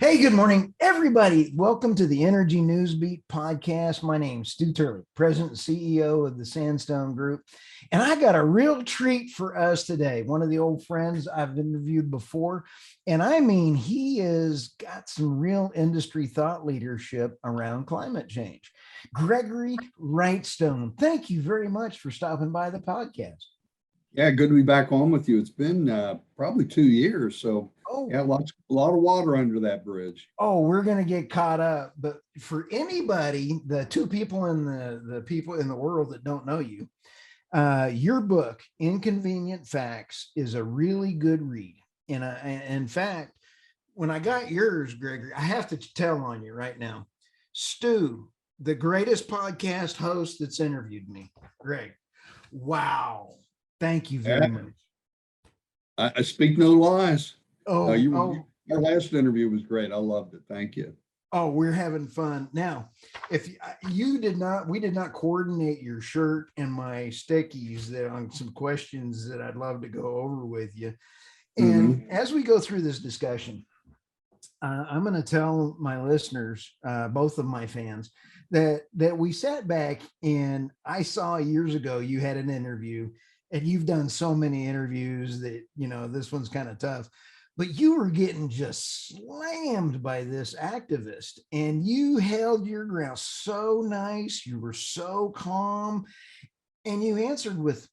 Hey, good morning, everybody. Welcome to the Energy Newsbeat podcast. My name's Stu Turley, President and CEO of the Sandstone Group. And I got a real treat for us today. One of the old friends I've interviewed before. And I mean, he has got some real industry thought leadership around climate change. Gregory Wrightstone, thank you very much for stopping by the podcast. Yeah, good to be back on with you. It's been probably 2 years, so yeah, a lot of water under that bridge. Oh, we're going to get caught up. But for anybody, the two people in the people in the world that don't know you, your book, Inconvenient Facts, is a really good read. And in fact, when I got yours, Gregory, I have to tell on you right now. Stu, the greatest podcast host that's interviewed me. Greg, wow. Thank you very much. I speak no lies. Our last interview was great. I loved it. Thank you. Oh, we're having fun. Now, if we did not coordinate your shirt and my stickies that on some questions that I'd love to go over with you. And as we go through this discussion, I'm going to tell my listeners, both of my fans, that we sat back and I saw years ago you had an interview, and you've done so many interviews that, this one's kind of tough, but you were getting just slammed by this activist and you held your ground so nice. You were so calm and you answered with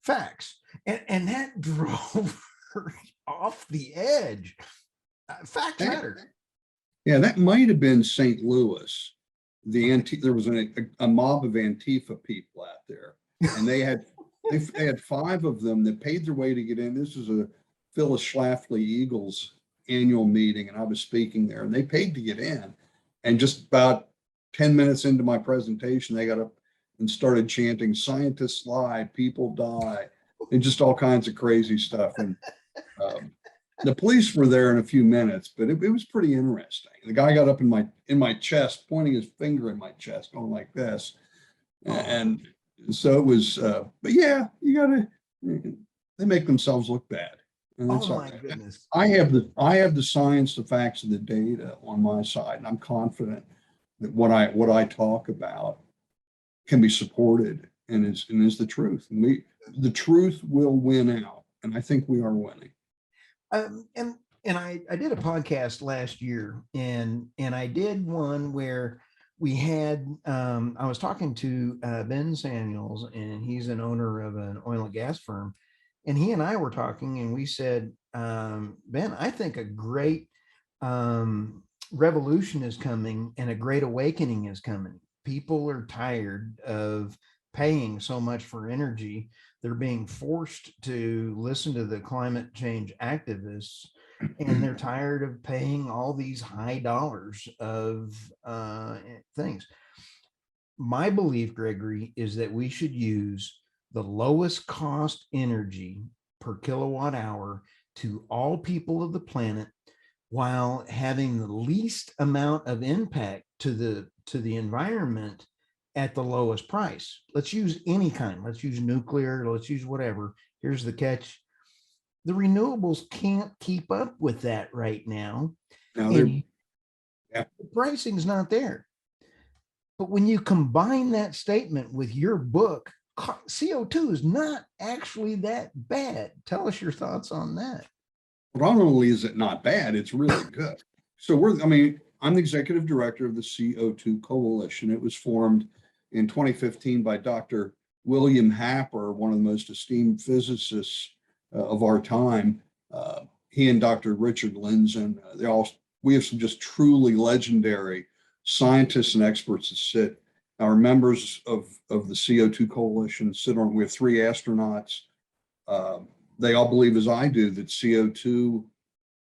facts, and that drove her off the edge. Facts matter. Yeah, that might have been St. Louis. There was a mob of Antifa people out there, and they had 5 of them that paid their way to get in. This is a Phyllis Schlafly Eagles annual meeting, and I was speaking there, and they paid to get in. And just about 10 minutes into my presentation, they got up and started chanting, "Scientists lie, people die," and just all kinds of crazy stuff. And the police were there in a few minutes, but it was pretty interesting. The guy got up in my chest, pointing his finger in my chest, going like this. And so it was, but yeah, they make themselves look bad. And that's oh my goodness. I have the science, the facts, and the data on my side, and I'm confident that what I talk about can be supported and is the truth. And the truth will win out, and I think we are winning. And I did a podcast last year, and I did one where we had I was talking to Ben Samuels, and he's an owner of an oil and gas firm, and he and I were talking, and we said, Ben, I think a great revolution is coming and a great awakening is coming. People are tired of paying so much for energy. They're being forced to listen to the climate change activists, and they're tired of paying all these high dollars of things. My belief, Gregory, is that we should use the lowest cost energy per kilowatt hour to all people of the planet while having the least amount of impact to the environment at the lowest price. Let's use any kind. Let's use nuclear. Let's use whatever. Here's the catch. The renewables can't keep up with that right now. The pricing's not there. But when you combine that statement with your book, CO2 is not actually that bad. Tell us your thoughts on that. Not only is it not bad, it's really good. So I'm the executive director of the CO2 Coalition. It was formed in 2015 by Dr. William Happer, one of the most esteemed physicists of our time. He and Dr. Richard Lindzen, we have some just truly legendary scientists and experts that sit. Our members of the CO2 Coalition we have 3 astronauts. They all believe, as I do, that CO2,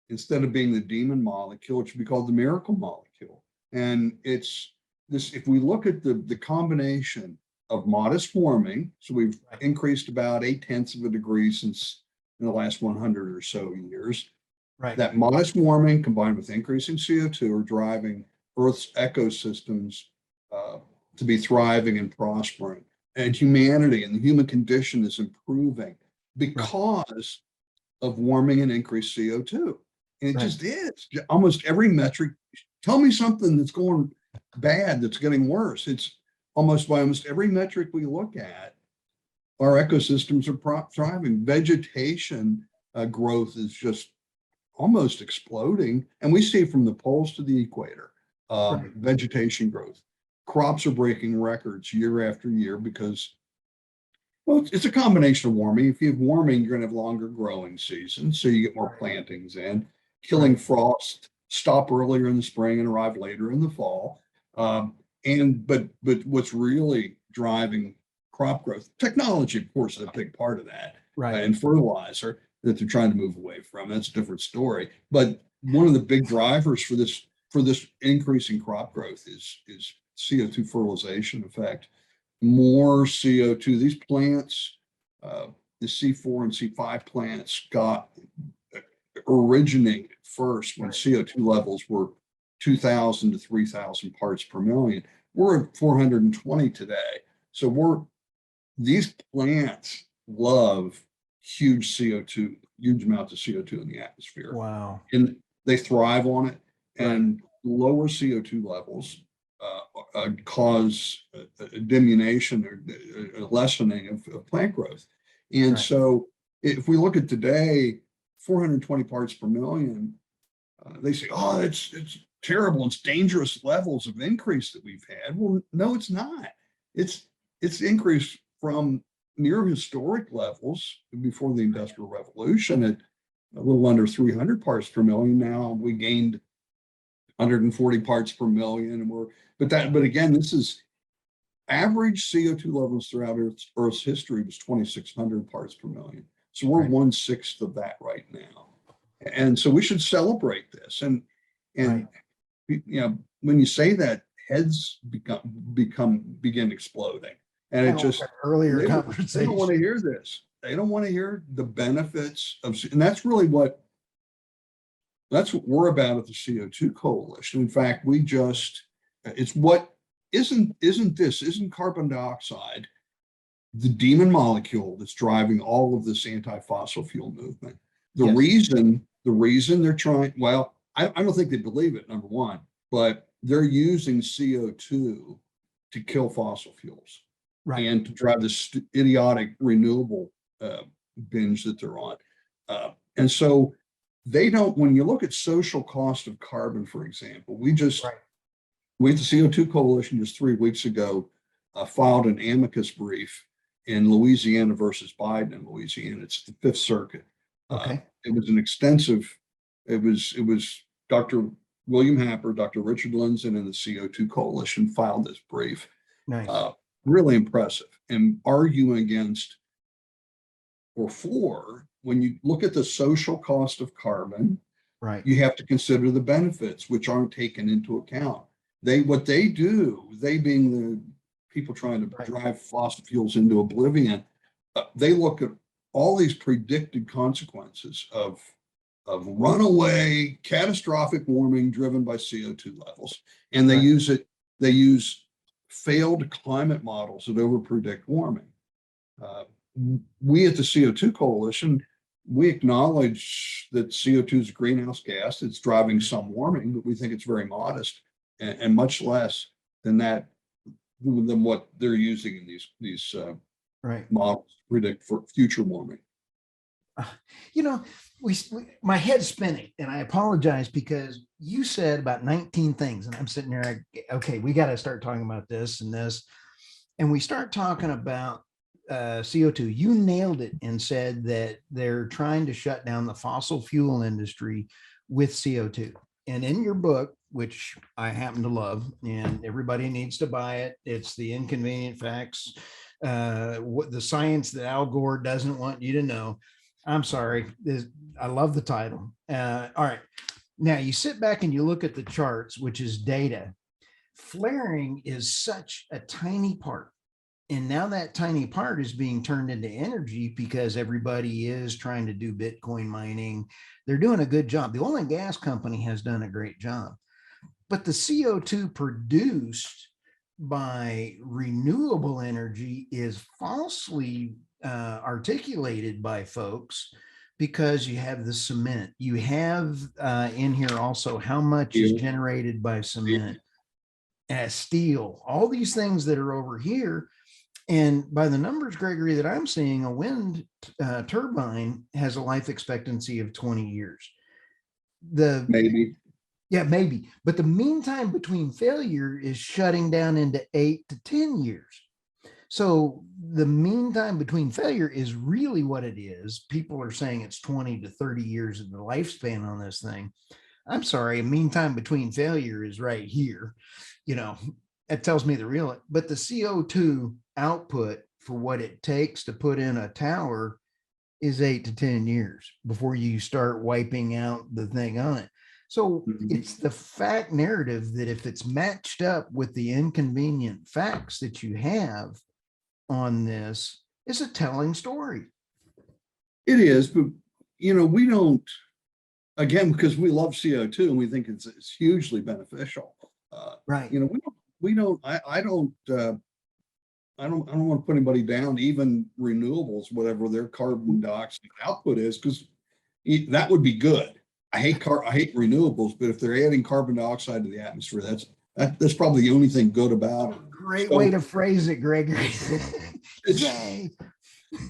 instead of being the demon molecule, it should be called the miracle molecule. And it's this, if we look at the combination of modest warming, so we've increased about 0.8 of a degree since in the last 100 or so years. Right. That modest warming combined with increasing CO2 are driving Earth's ecosystems to be thriving and prospering. And humanity and the human condition is improving because of warming and increased CO2. And it Right. just is. Almost every metric. Tell me something that's going bad, that's getting worse. It's almost by almost every metric we look at, our ecosystems are thriving. Vegetation growth is just almost exploding. And we see from the poles to the equator, Right. vegetation growth. Crops are breaking records year after year because, well, it's a combination of warming. If you have warming, you're going to have longer growing seasons, so you get more plantings in. Killing Right. frost stop earlier in the spring and arrive later in the fall. But what's really driving crop growth? Technology, of course, is a big part of that, Right. and fertilizer that they're trying to move away from. That's a different story. But one of the big drivers for this increase in crop growth is CO2 fertilization effect. More CO2. These plants, the C4 and C5 plants got originated first when CO2 levels were 2,000 to 3,000 parts per million. We're at 420 today. So these plants love huge CO2, huge amounts of CO2 in the atmosphere. Wow. And they thrive on it. Right. And lower CO2 levels cause a diminution or a lessening of plant growth. And Right. so if we look at today, 420 parts per million, they say, oh, it's terrible. It's dangerous levels of increase that we've had. Well, no, it's not. It's increased from near historic levels before the Industrial Revolution at a little under 300 parts per million. Now we gained 140 parts per million, and but again, this is average CO2 levels throughout Earth's history was 2,600 parts per million. So we're Right. 1/6 of that right now. And so we should celebrate this. And Right. when you say that, heads begin exploding. And it Kind of like just, our earlier they don't want conversation. to hear this. They don't want to hear the benefits and that's really that's what we're about at the CO2 Coalition. In fact, isn't carbon dioxide the demon molecule that's driving all of this anti-fossil fuel movement? The Yes. reason they're trying, well, I don't think they believe it, number one, but they're using CO2 to kill fossil fuels Right. and to drive this idiotic renewable binge that they're on. And so they don't, when you look at social cost of carbon, for example, we at the CO2 Coalition just 3 weeks ago filed an amicus brief in Louisiana versus Biden in Louisiana. It's the Fifth Circuit. Okay. It was an extensive, it was Dr. William Happer, Dr. Richard Lindzen, and the CO2 Coalition filed this brief. Nice. Really impressive, and arguing against or for, when you look at the social cost of carbon, Right. you have to consider the benefits, which aren't taken into account. What they do, they being the people trying to drive fossil fuels into oblivion, they look at all these predicted consequences of runaway catastrophic warming driven by CO2 levels. And they use failed climate models that overpredict warming. We at the CO2 Coalition, we acknowledge that CO2 is a greenhouse gas. It's driving some warming, but we think it's very modest and much less than what they're using in these models to predict for future warming. My head's spinning, and I apologize because you said about 19 things, and I'm sitting there, okay, we got to start talking about this and this. And we start talking about CO2. You nailed it and said that they're trying to shut down the fossil fuel industry with CO2. And in your book, which I happen to love, and everybody needs to buy it, it's The Inconvenient Facts, the science that Al Gore doesn't want you to know. I'm sorry, I love the title. All right. Now you sit back and you look at the charts, which is data. Flaring is such a tiny part. And now that tiny part is being turned into energy because everybody is trying to do Bitcoin mining. They're doing a good job. The oil and gas company has done a great job. But the CO2 produced by renewable energy is falsely articulated by folks because you have the cement. You have in here also how much is Steel. generated by cement, steel, all these things that are over here. And by the numbers, Gregory, that I'm seeing, a wind turbine has a life expectancy of 20 years. Maybe. Yeah, maybe. But the mean time between failure is shutting down into 8 to 10 years. So the mean time between failure is really what it is. People are saying it's 20 to 30 years of the lifespan on this thing. I'm sorry, a mean time between failure is right here. You know, it tells me the real, but the CO2 output for what it takes to put in a tower is 8 to 10 years before you start wiping out the thing on it. So it's the fact narrative that if it's matched up with the inconvenient facts that you have on this, is a telling story. It is, but we don't, again, because we love CO2 and we think it's hugely beneficial. Right. I don't want to put anybody down, even renewables, whatever their carbon dioxide output is, because that would be good. I hate renewables, but if they're adding carbon dioxide to the atmosphere, that's probably the only thing good about it. Great way to phrase it, Gregory. Yay.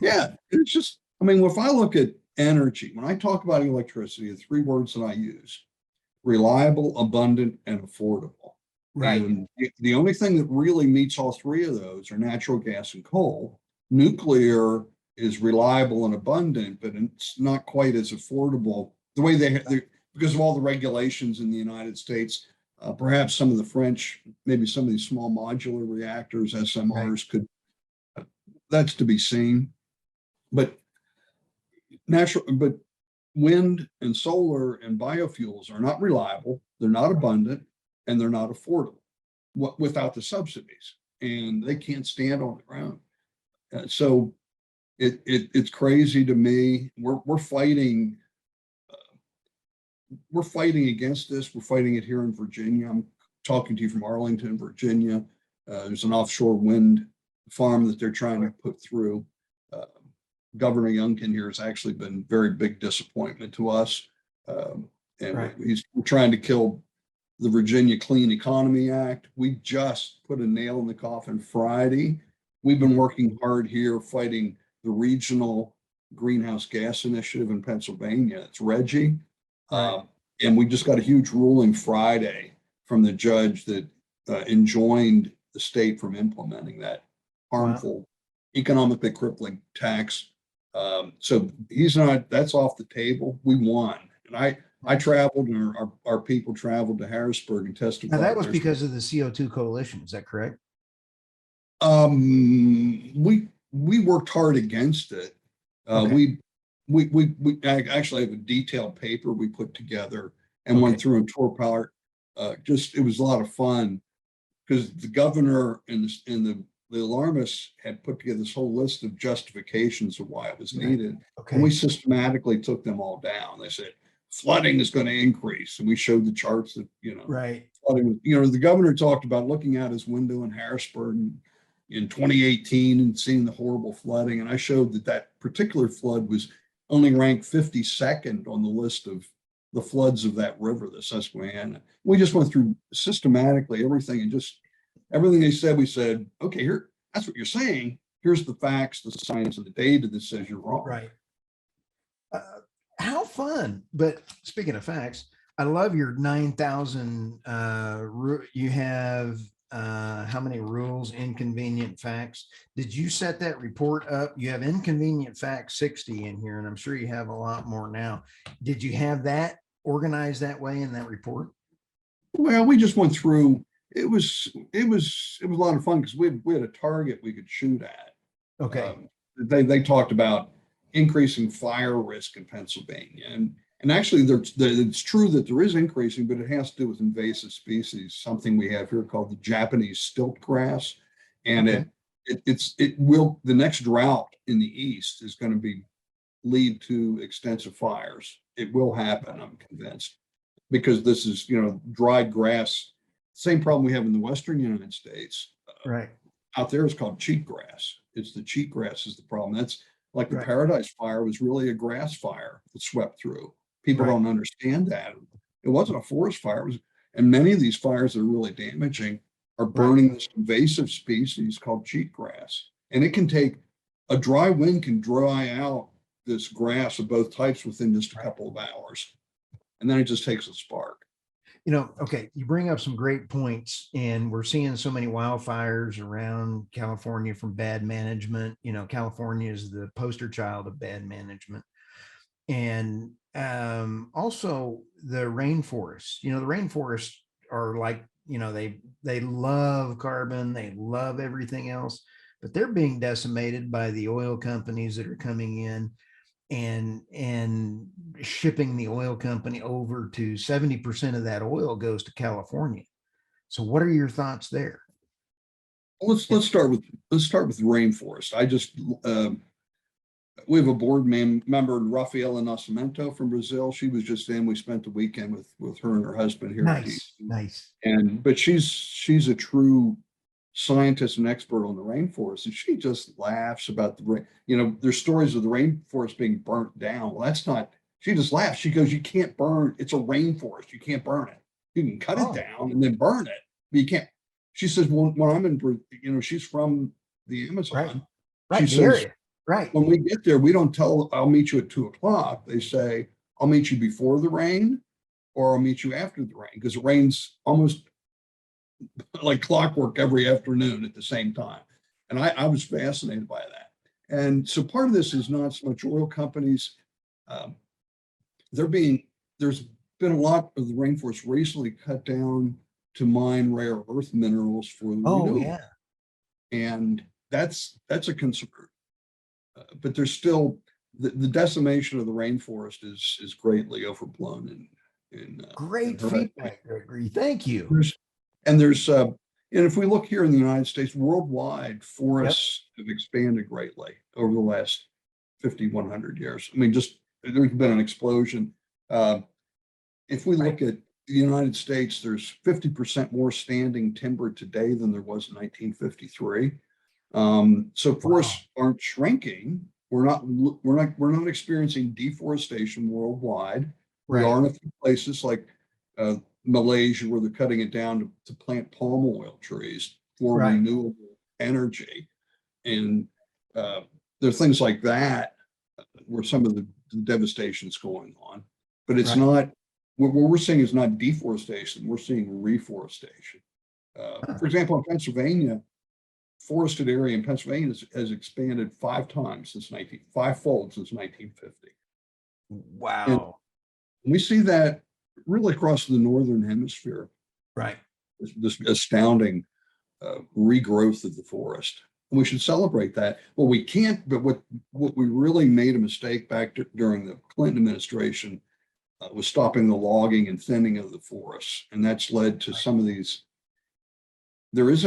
Yeah, it's just, if I look at energy, when I talk about electricity, the three words that I use: reliable, abundant, and affordable. Right. And the only thing that really meets all three of those are natural gas and coal. Nuclear is reliable and abundant, but it's not quite as affordable the way they because of all the regulations in the United States. Perhaps some of the French, maybe some of these small modular reactors, SMRs, could, that's to be seen. But wind and solar and biofuels are not reliable, they're not abundant, and they're not affordable without the subsidies, and they can't stand on the ground. So it's crazy to me. We're fighting against this. We're fighting it here in Virginia. I'm talking to you from Arlington, Virginia. There's an offshore wind farm that they're trying to put through. Governor Youngkin here has actually been very big disappointment to us. And he's trying to kill the Virginia Clean Economy Act. We just put a nail in the coffin Friday. We've been working hard here fighting the regional greenhouse gas initiative in Pennsylvania. It's RGGI. And we just got a huge ruling Friday from the judge that enjoined the state from implementing that harmful, economically crippling tax. So that's off the table. We won. And I traveled, and our people traveled to Harrisburg and testified. Now that was because of the CO2 Coalition. Is that correct? We worked hard against it. We actually have a detailed paper we put together and went through and tore apart. It was a lot of fun because the governor and the alarmists had put together this whole list of justifications of why it was needed. And we systematically took them all down. They said flooding is going to increase, and we showed the charts that flooding. The governor talked about looking out his window in Harrisburg in 2018 and seeing the horrible flooding, and I showed that particular flood was only ranked 52nd on the list of the floods of that river, the Susquehanna. We just went through systematically everything, and just everything they said, we said, okay, here, that's what you're saying. Here's the facts, the science, and the data that says you're wrong. Right. How fun. But speaking of facts, I love your 9,000. You have how many rules, inconvenient facts? Did you set that report up? You have inconvenient facts 60 in here, and I'm sure you have a lot more now. Did you have that organized that way in that report? Well, we just went through. It was a lot of fun because we had a target we could shoot at. They talked about increasing fire risk in Pennsylvania, and actually it's true that there is increasing, but it has to do with invasive species, something we have here called the Japanese stilt grass, and the next drought in the east is going to lead to extensive fires. It will happen, I'm convinced, because this is dried grass. Same problem we have in the Western United States. Out there is called cheatgrass. It's the cheatgrass is the problem. That's Like the Right. Paradise Fire was really a grass fire that swept through. People Right. don't understand that. It wasn't a forest fire. It was, and many of these fires that are really damaging are Right. burning this invasive species called cheatgrass. And it can take, a dry wind can dry out this grass of both types within just a Right. couple of hours. And then it just takes a spark. Okay, you bring up some great points, and we're seeing so many wildfires around California from bad management. California is the poster child of bad management. And also the rainforests. The rainforests are like, they love carbon, they love everything else, but they're being decimated by the oil companies that are coming in and shipping the oil company over to 70% of that oil goes to California. So what are your thoughts there? Let's start with rainforest. We have a board member, Rafaela Nascimento from Brazil. She was just in. We spent the weekend with her and her husband here in Nice, DC. nice. But she's a true scientist and expert on the rainforest, and she just laughs about the rain. There's stories of the rainforest being burnt down. Well, that's not. She just laughs. She goes, "You can't burn. It's a rainforest. You can't burn it. You can cut it down and then burn it, but you can't." She says, "Well, when I'm in, she's from the Amazon. Right, She the says, area. Right. when we get there, we don't tell, I'll meet you at 2 o'clock. They say, I'll meet you before the rain or I'll meet you after the rain, because it rains almost like clockwork every afternoon at the same time." And I was fascinated by that. And so part of this is not so much oil companies. Um, there's been a lot of the rainforest recently cut down to mine rare earth minerals for the renewable. Yeah. And that's a concern. But there's still the decimation of the rainforest is greatly overblown. Great in feedback, Gregory. Thank you. And if we look here in the United States, worldwide, Yep. forests have expanded greatly over the last 50, 100 years. I mean, just there's been an explosion. If we look at the United States, there's 50% more standing timber today than there was in 1953. So forests aren't shrinking. We're not experiencing deforestation worldwide. We are in a few places like Malaysia, where they're cutting it down to plant palm oil trees for renewable energy. And there are things like that where some of the devastation is going on. But it's not, what we're seeing is not deforestation, we're seeing reforestation. For example, in Pennsylvania, forested area in Pennsylvania has expanded fivefold since 1950. Wow. And we see that really across the northern hemisphere. Right. This astounding regrowth of the forest. And we should celebrate that. Well, we can't, but what we really made a mistake back during the Clinton administration was stopping the logging and thinning of the forests. And that's led to some of these. There has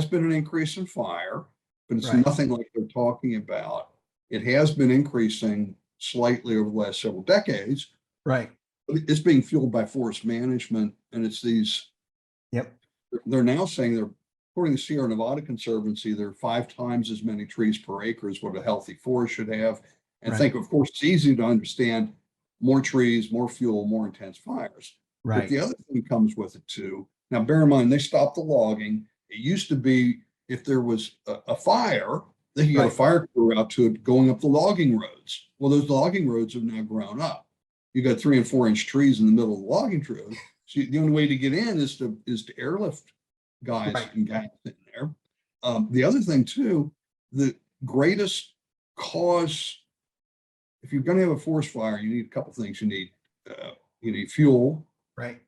been an increase in fire, but it's nothing like they're talking about. It has been increasing slightly over the last several decades. Right. It's being fueled by forest management, and it's these. Yep. They're now saying according to Sierra Nevada Conservancy, there are 5 times as many trees per acre as what a healthy forest should have. And think, of course, it's easy to understand: more trees, more fuel, more intense fires. But the other thing comes with it too. Now, bear in mind, they stopped the logging. It used to be, if there was a fire, they could get a fire crew out to it going up the logging roads. Well, those logging roads have now grown up. You got 3 and 4 inch trees in the middle of the logging road. So the only way to get in is to airlift guys and gals in there. The other thing too, the greatest cause, if you're going to have a forest fire, you need a couple things. You need fuel, you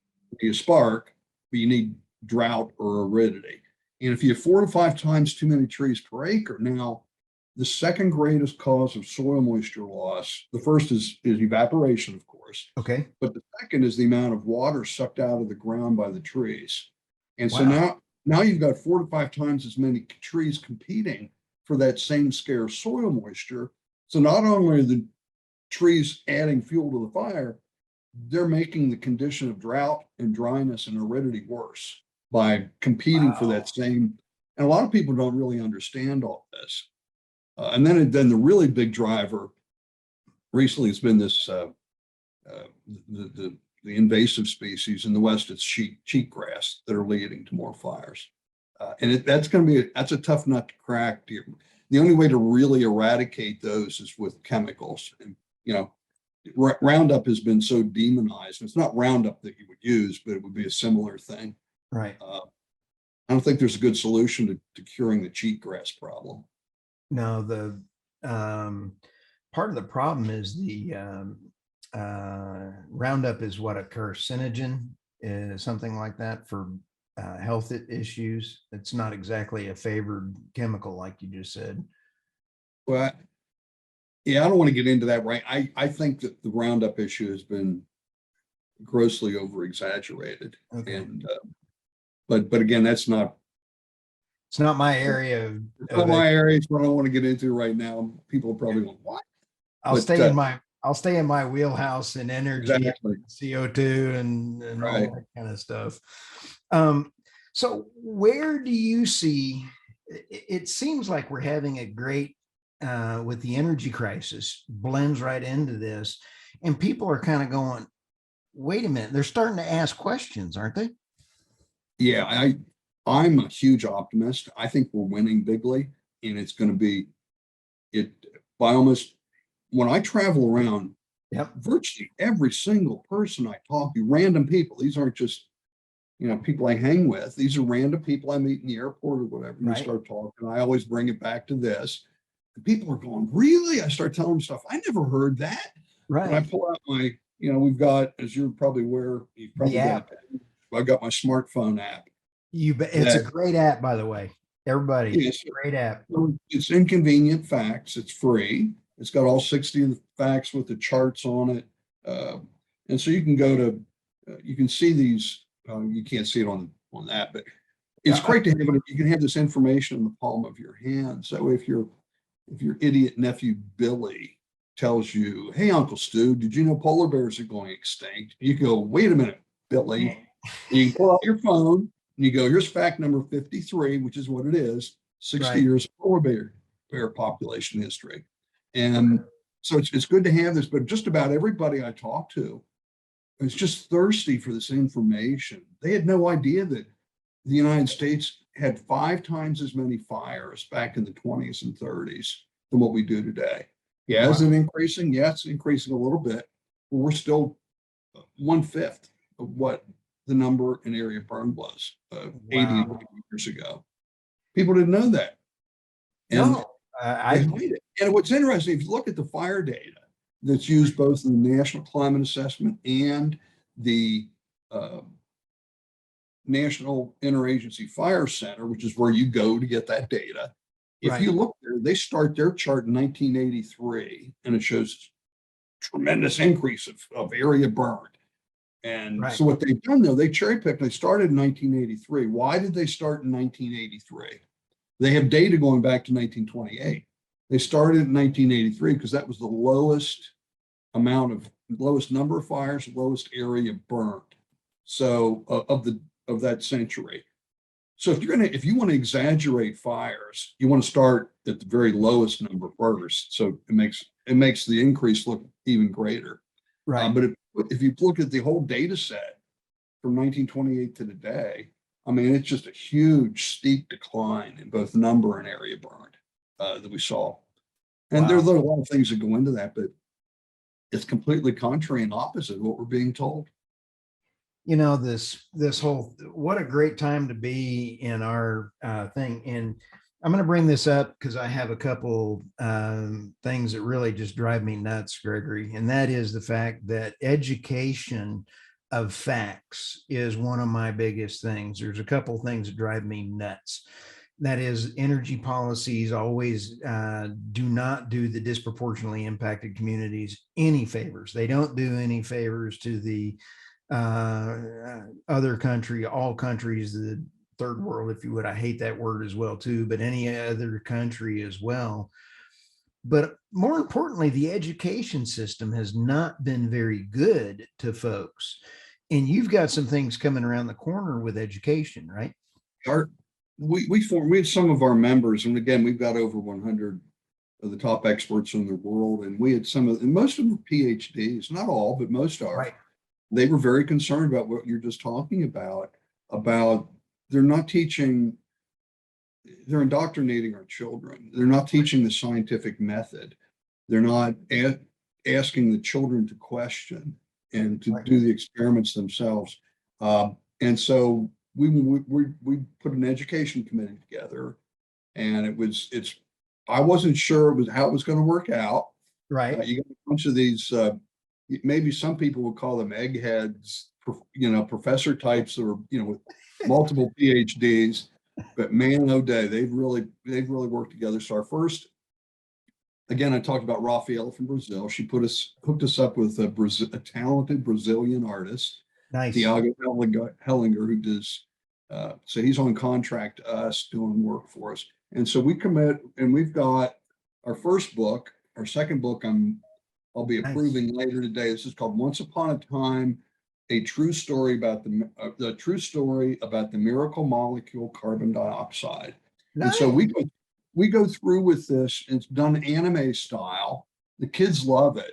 need a spark, but you need drought or aridity. And if you have 4 to 5 times too many trees per acre, now the second greatest cause of soil moisture loss, the first is evaporation, of course. Okay. But the second is the amount of water sucked out of the ground by the trees. And so now you've got 4 to 5 times as many trees competing for that same scarce soil moisture. So not only are the trees adding fuel to the fire, they're making the condition of drought and dryness and aridity worse by competing for that same. And a lot of people don't really understand all this. And then the really big driver recently has been this the invasive species in the West. It's cheatgrass that are leading to more fires, that's a tough nut to crack. The only way to really eradicate those is with chemicals, and Roundup has been so demonized. It's not Roundup that you would use, but it would be a similar thing. Right. I don't think there's a good solution to curing the cheatgrass problem. No, the part of the problem is the Roundup is what, a carcinogen, something like that, for health issues. It's not exactly a favored chemical, like you just said. Well, yeah, I don't want to get into that, right? I think that the Roundup issue has been grossly over exaggerated. Okay. And but again, It's not my area of my area. It's what I don't want to get into right now. People are probably going, what? I'll stay in my wheelhouse in energy, Exactly. CO2 and Right. all that kind of stuff. So where do you see, it seems like we're having a great, with the energy crisis, blends right into this, and people are kind of going, wait a minute, they're starting to ask questions, aren't they? Yeah, I'm a huge optimist. I think we're winning bigly, and it's going to be by almost, when I travel around, Yep. virtually every single person I talk to, random people, these aren't just, people I hang with. These are random people I meet in the airport or whatever. And Right. we start talking. I always bring it back to this. And people are going, really? I start telling them stuff. I never heard that. Right. And I pull out my, we've got, as you're probably aware, you've probably The got app. I've got my smartphone app. It's a great app, by the way. Everybody, Yes, great app. it's Inconvenient Facts. It's free. It's got all 60 of the facts with the charts on it. And so you can go to, you can see these, you can't see it on that, but it's great to have it. You can have this information in the palm of your hand. So if your idiot nephew Billy tells you, hey, Uncle Stu, did you know polar bears are going extinct? You go, wait a minute, Billy. You can pull out your phone and you go, here's fact number 53, which is what it is, 60 Right. years of polar bear population history. And so it's good to have this, but just about everybody I talk to is just thirsty for this information. They had no idea that the United States had 5 times as many fires back in the 20s and 30s than what we do today. Yeah, is it increasing? Yeah, it's increasing a little bit, but we're still 1/5 of what the number in area burned was 80 years ago. People didn't know that. And No, I hide it. And what's interesting, if you look at the fire data that's used both in the National Climate Assessment and the National Interagency Fire Center, which is where you go to get that data. If you look there, they start their chart in 1983, and it shows tremendous increase of area burned. And so what they've done, though, they cherry picked. They started in 1983. Why did they start in 1983? They have data going back to 1928. They started in 1983 because that was the lowest number of fires, lowest area burned. So of that century. So if you want to exaggerate fires, you want to start at the very lowest number first. So it makes the increase look even greater. Right. But if you look at the whole data set from 1928 to today, I mean, it's just a huge steep decline in both number and area burned that we saw. And there are a lot of things that go into that, but it's completely contrary and opposite of what we're being told. This whole, what a great time to be in our thing. And I'm going to bring this up because I have a couple things that really just drive me nuts, Gregory. And that is the fact that education of facts is one of my biggest things. There's a couple things that drive me nuts. That is, energy policies always do not do the disproportionately impacted communities any favors. They don't do any favors to the other country, all countries, the third world, if you would. I hate that word as well too, but any other country as well. But more importantly, the education system has not been very good to folks. And you've got some things coming around the corner with education, right? We have some of our members, and again, we've got over 100 of the top experts in the world. And we had and most of them are PhDs, not all, but most are. Right. They were very concerned about what you're just talking about they're not teaching, they're indoctrinating our children. They're not teaching the scientific method. They're not asking the children to question and to do the experiments themselves. And so we put an education committee together, and I wasn't sure how it was going to work out. Right. You got a bunch of these, maybe some people would call them eggheads, professor types, or with multiple PhDs. But man, oh day, they've really worked together. So our first, again, I talked about Rafaela from Brazil. She hooked us up with a talented Brazilian artist, Nice. Thiago Hellinger, who does. So he's on contract to us doing work for us. And so we commit, and we've got our first book, our second book I'll be approving later today. This is called Once Upon a Time, a true story about the true story about the miracle molecule carbon dioxide. Nice. And so we go through with this. It's done anime style. The kids love it,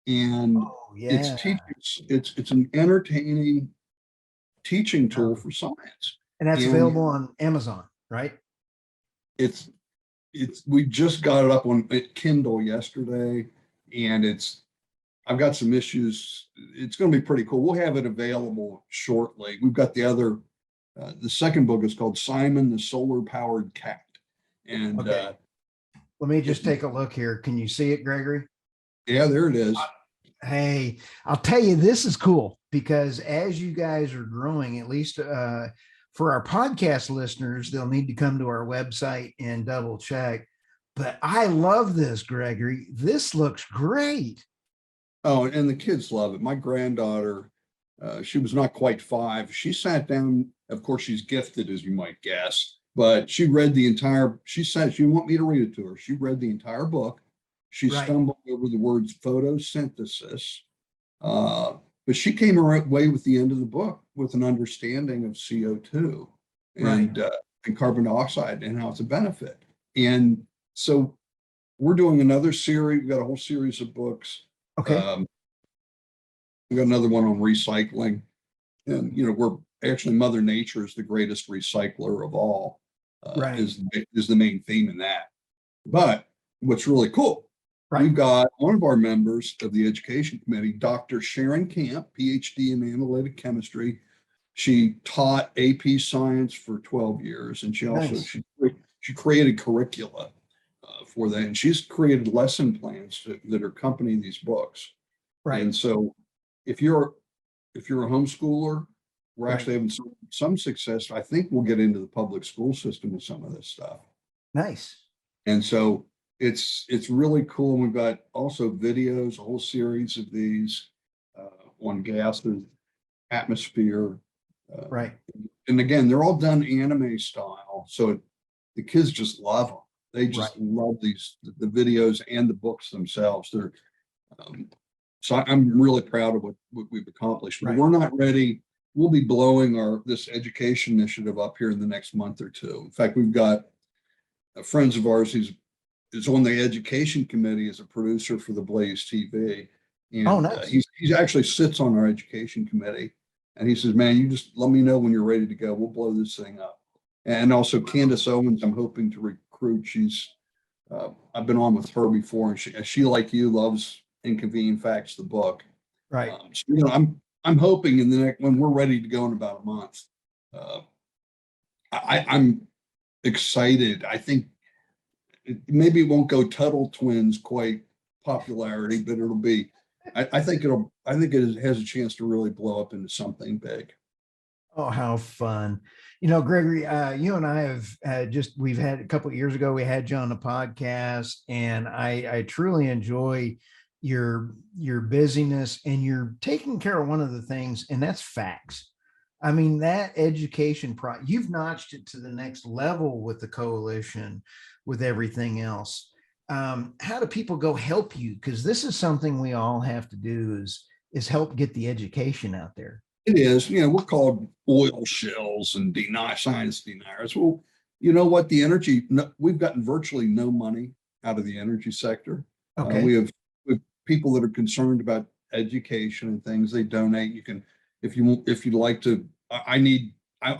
and it's an entertaining teaching tool for science. And that's available on Amazon, right? We just got it up on Kindle yesterday, and I've got some issues. It's going to be pretty cool. We'll have it available shortly. We've got the second book is called Simon the Solar Powered Cat. And let me just take a look here. Can you see it, Gregory? Yeah, there it is. Hey, I'll tell you, this is cool because as you guys are growing, at least for our podcast listeners, they'll need to come to our website and double check. But I love this, Gregory. This looks great. Oh, and the kids love it. My granddaughter, she was not quite 5. She sat down. Of course, she's gifted, as you might guess, but she read she said she wanted me to read it to her. She read the entire book. She stumbled over the words photosynthesis, but she came away with the end of the book with an understanding of CO2 and carbon dioxide and how it's a benefit. And so we're doing another series. We've got a whole series of books. Okay. We've got another one on recycling. And, we're actually, Mother Nature is the greatest recycler of all, is the main theme in that. But what's really cool, we've got one of our members of the education committee, Dr. Sharon Camp, PhD in analytic chemistry. She taught AP science for 12 years, and she also she created curricula for that, and she's created lesson plans that accompany these books. And so if you're a homeschooler, we're actually having some success. I think we'll get into the public school system with some of this stuff. Nice. And so it's really cool. We've got also videos, a whole series of these on gases, atmosphere. And again, they're all done anime style. So the kids just love them. They just love the videos and the books themselves. They're so I'm really proud of what we've accomplished. But we're not ready. We'll be blowing this education initiative up here in the next month or two. In fact, we've got friends of ours who's on the education committee as a producer for the Blaze TV. And he actually sits on our education committee. And he says, man, you just let me know when you're ready to go. We'll blow this thing up. And also Candace Owens, I'm hoping to recruit. I've been on with her before, and she like you loves Inconvenient Facts, the book. So, I'm hoping in the next, when we're ready to go in about a month, I'm excited. I think maybe it won't go Tuttle Twins quite popularity, but it'll be. I think it has a chance to really blow up into something big. Oh, how fun. Gregory, you and I have we've had a couple of years ago, we had you on the podcast, and I truly enjoy your busyness, and you're taking care of one of the things, and that's facts. I mean, that education you've notched it to the next level with the coalition, with everything else. How do people go help you? Because this is something we all have to do is help get the education out there. It is, we're called oil shells and science deniers. Well, you know what? We've gotten virtually no money out of the energy sector. Okay. We have people that are concerned about education and things. They donate. You can, if you'd like to.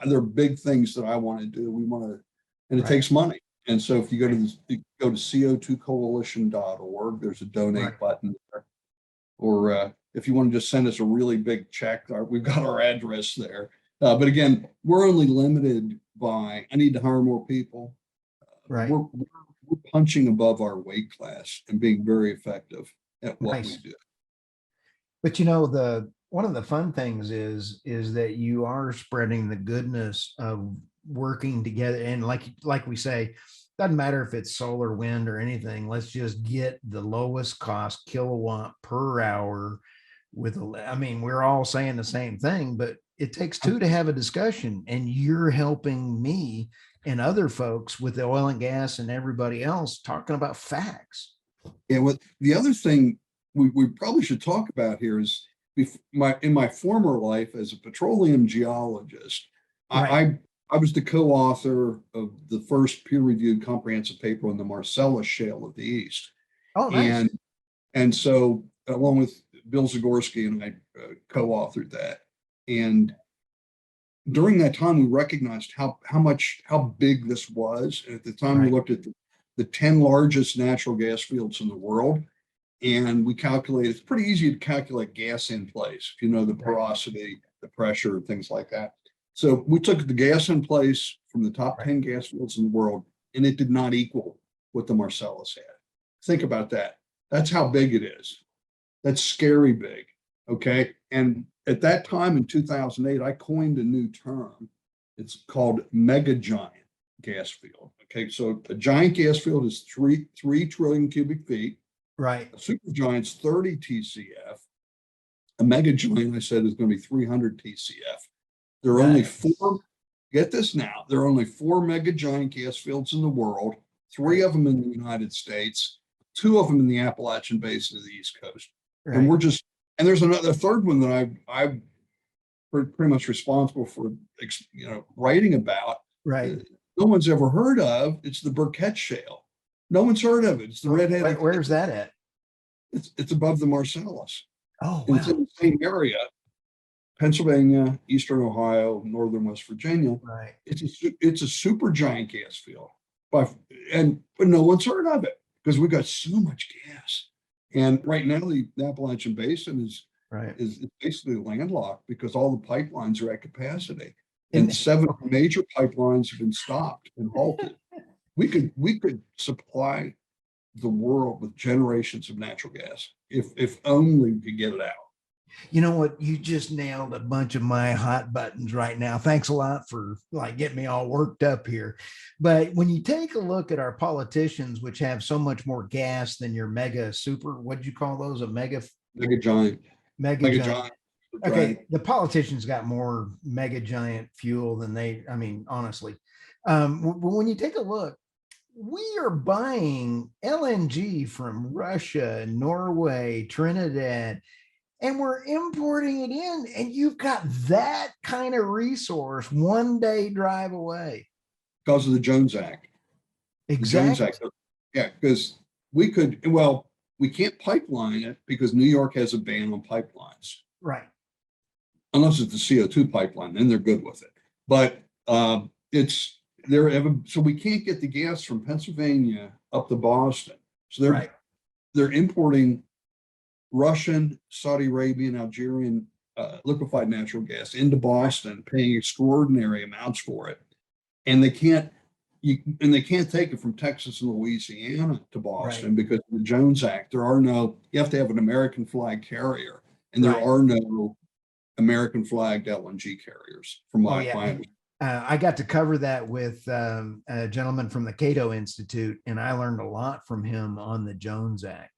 There are big things that I want to do. We want to, and it Right. takes money. And so if you go to CO2 Coalition.org, there's a donate Right. button there. Or if you want to just send us a really big check, we've got our address there. But again, we're only limited by, I need to hire more people. Right. We're punching above our weight class and being very effective at what we Nice. do. But you know, one of the fun things is that you are spreading the goodness of working together. And like we say, doesn't matter if it's solar, wind, or anything. Let's just get the lowest cost kilowatt per hour I mean, we're all saying the same thing, but it takes two to have a discussion, and you're helping me and other folks with the oil and gas and everybody else talking about facts. And what the other thing we probably should talk about here is in my former life as a petroleum geologist, Right. I was the co-author of the first peer-reviewed comprehensive paper on the Marcellus Shale of the East. Oh, nice. And so along with Bill Zagorski and I co-authored that. And during that time, we recognized how big this was. And at the time, we Right. looked at the 10 largest natural gas fields in the world. And we calculated, it's pretty easy to calculate gas in place, if you know the Right. porosity, the pressure, things like that. So we took the gas in place from the top Right. 10 gas fields in the world, and it did not equal what the Marcellus had. Think about that. That's how big it is. That's scary big. Okay. And at that time in 2008, I coined a new term. It's called mega giant gas field. Okay. So a giant gas field is 3 trillion cubic feet. Right. A supergiant's 30 TCF. A mega giant, I said, is going to be 300 TCF. There are only four, get this now, there are only 4 mega giant gas fields in the world, 3 of them in the United States, 2 of them in the Appalachian Basin of the East Coast. Right. And and there's another third one that I'm pretty much responsible for, writing about. Right. No one's ever heard of. It's the Burkett Shale. No one's heard of it. It's the redheaded. Where's that at? It's above the Marcellus. Oh, And it's in wow. the same area, Pennsylvania, Eastern Ohio, Northern West Virginia. Right. It's a super giant gas field, but no one's heard of it because we've got so much gas. And right now, the Appalachian Basin is basically landlocked because all the pipelines are at capacity, and 7 major pipelines have been stopped and halted. We could supply the world with generations of natural gas if only we could get it out. You know what? You just nailed a bunch of my hot buttons right now. Thanks a lot for getting me all worked up here. But when you take a look at our politicians, which have so much more gas than your mega super, what'd you call those? A mega giant. Mega giant. Okay. The politicians got more mega giant fuel than I mean, honestly. When you take a look, we are buying LNG from Russia, Norway, Trinidad, and we're importing it in, and you've got that kind of resource 1 day drive away. Because of the Jones Act. Exactly. The Jones Act. Yeah, because we can't pipeline it because New York has a ban on pipelines. Right. Unless it's the CO2 pipeline, then they're good with it. But so we can't get the gas from Pennsylvania up to Boston. So they're importing Russian, Saudi Arabian, Algerian liquefied natural gas into Boston, paying extraordinary amounts for it, and they can't take it from Texas and Louisiana to Boston because of the Jones Act. You have to have an American flag carrier, and there are no American flagged LNG carriers from what I find. I got to cover that with a gentleman from the Cato Institute, and I learned a lot from him on the Jones Act.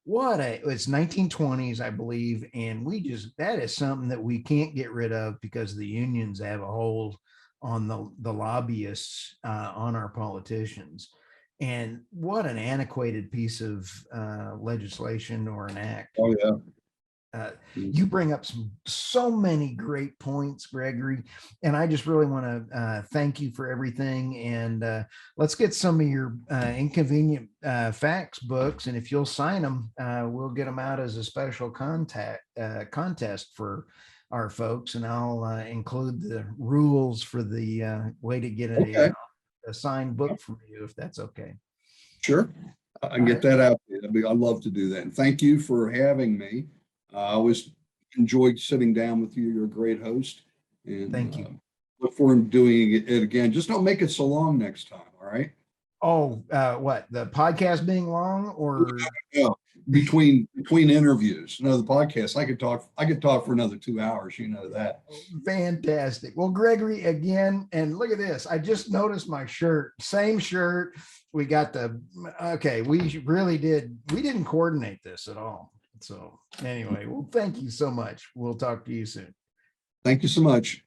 It's 1920s, I believe. And that is something that we can't get rid of because the unions have a hold on the lobbyists on our politicians. And what an antiquated piece of legislation or an act. Oh, yeah. You bring up so many great points, Gregory, and I just really want to thank you for everything. And let's get some of your Inconvenient Facts books, and if you'll sign them, we'll get them out as a special contest for our folks, and I'll include the rules for the way to get Okay, a signed book from you, if that's okay. sure. I can All get right. that out. I'd love to do that. And thank you for having me. I always enjoyed sitting down with you. You're a great host, and Thank you. look forward to doing it again. Just don't make it so long next time. All right. Oh, what, the podcast being long or? Yeah. Between interviews. No, the podcast, I could talk for another 2 hours. You know that. Fantastic. Well, Gregory, again, and look at this. I just noticed my shirt, same shirt. We got okay, we really we didn't coordinate this at all. So anyway, well, thank you so much. We'll talk to you soon. Thank you so much.